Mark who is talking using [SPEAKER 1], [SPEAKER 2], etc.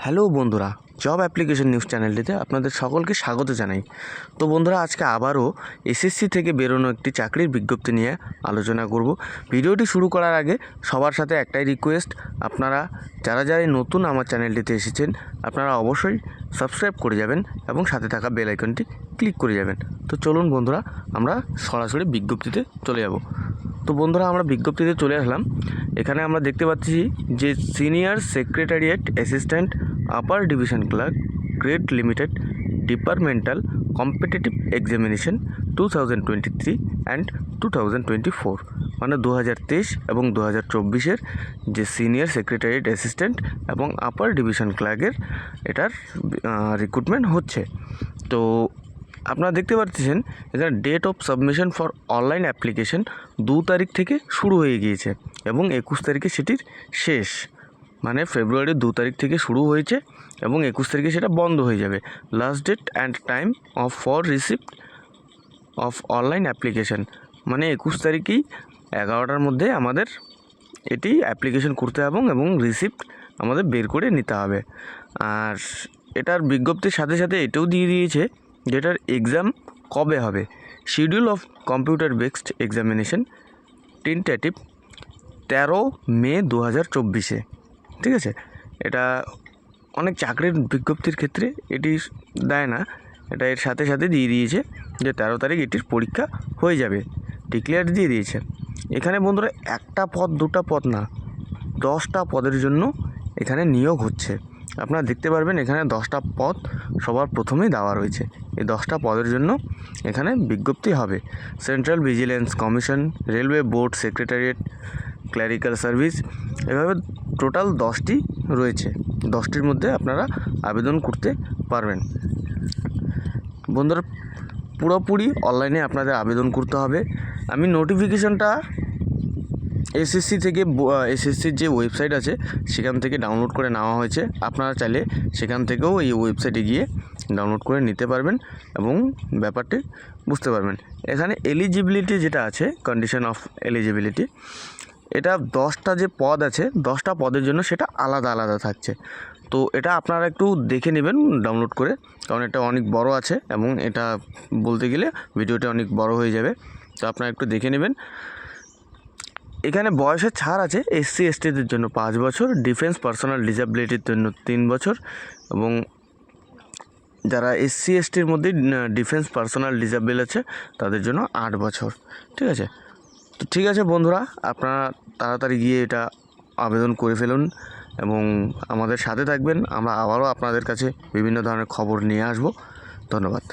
[SPEAKER 1] Hello বন্ধুরা, job application news চ্যানেলটিতে আপনাদের সকলকে স্বাগত জানাই। তো বন্ধুরা, আজকে আবারও এসএসসি থেকে বেরোনো একটি চাকরির বিজ্ঞপ্তি নিয়ে আলোচনা করব। ভিডিওটি শুরু করার আগে সবার সাথে একটাই রিকোয়েস্ট, আপনারা যারা নতুন আমার চ্যানেলটিতে এসেছেন আপনারা অবশ্যই সাবস্ক্রাইব করে যাবেন এবং সাথে থাকা বেল আইকনটি ক্লিক করে যাবেন। তো চলুন বন্ধুরা, আমরা সরাসরি বিজ্ঞপ্তিতে চলে যাব। তো বন্ধুরা, আমরা বিজ্ঞপ্তিতে চলে আসলাম। এখানে আমরা দেখতে পাচ্ছি যে senior secretariat assistant upper division clerk grade limited departmental competitive examination 2023 and 2024, মানে 2023 এবং 2024-এর যে সিনিয়র সেক্রেটারিয়েট অ্যাসিস্ট্যান্ট এবং আপার ডিভিশন ক্লার্কের এটার রিক্রুটমেন্ট হচ্ছে। তো আপনারা দেখতে পাচ্ছেন এখানে date of submission for online application 2 তারিখ থেকে শুরু হয়ে গিয়েছে এবং 21 তারিখে সেটির শেষ, মানে ফেব্রুয়ারির 2 তারিখ থেকে শুরু হয়েছে এবং 21 তারিখে সেটা বন্ধ হয়ে যাবে। Last date and time of for receipt of online application, মানে 21 তারিখেই 11টার মধ্যে আমাদের এটি অ্যাপ্লিকেশন করতে হবে এবং রিসিপ্ট আমাদের বের করে নিতে হবে। আর এটার বিজ্ঞপ্তির সাথে সাথে এটাও দিয়ে দিয়েছে যেটার এক্সাম কবে হবে। Schedule of computer based examination tentative 13 মে 2024-এ। ঠিক আছে, এটা অনেক চাকরির বিজ্ঞপ্তির ক্ষেত্রে এটি দেয় না, এটা এর সাথে সাথে দিয়ে দিয়েছে যে 13 তারিখ এটির পরীক্ষা হয়ে যাবে, ডিক্লেয়ার দিয়ে দিয়েছে। এখানে বন্ধুরা একটা পদ দুটা পদ না, 10টা পদের জন্য এখানে নিয়োগ হচ্ছে। আপনারা দেখতে পারবেন এখানে 10টা পদ সবার প্রথমেই দেওয়া রয়েছে। এই 10টা পদের জন্য এখানে বিজ্ঞপ্তি হবে। Central vigilance commission, railway board secretariat, clerical service, এভাবে টোটাল 10টি রয়েছে। 10টির মধ্যে আপনারা আবেদন করতে পারবেন। বন্ধুরা, পুরোপুরি অনলাইনে আপনাদের আবেদন করতে হবে। আমি নোটিফিকেশনটা এসএসসির যে ওয়েবসাইট আছে সেখান থেকে ডাউনলোড করে নেওয়া হয়েছে। আপনারা চাইলে সেখান থেকেও এই ওয়েবসাইটে গিয়ে ডাউনলোড করে নিতে পারবেন এবং ব্যাপারটি বুঝতে পারবেন। এখানে এলিজিবিলিটি যেটা আছে, কন্ডিশন অফ এলিজিবিলিটি, এটা 10টা যে পদ আছে 10টা পদের জন্য সেটা আলাদা আলাদা থাকছে। তো এটা আপনারা একটু দেখে নেবেন ডাউনলোড করে, কারণ এটা অনেক বড় আছে এবং এটা বলতে গেলে ভিডিওটা অনেক বড় হয়ে যাবে। তো আপনারা একটু দেখে নেবেন। এখানে বয়সের ছাড় আছে এসসি এসটিদের জন্য 5 বছর, ডিফেন্স পার্সোনাল ডিসেবিলিটির জন্য 3 বছর এবং যারা এসসি এসটির মধ্যে ডিফেন্স পার্সোনাল ডিসেবল আছে তাদের জন্য 8 বছর। ঠিক আছে, তো ঠিক আছে বন্ধুরা, আপনারা তাড়াতাড়ি গিয়ে এটা আবেদন করে ফেলুন এবং আমাদের সাথে থাকবেন। আমরা আবারও আপনাদের কাছে বিভিন্ন ধরনের খবর নিয়ে আসব। ধন্যবাদ।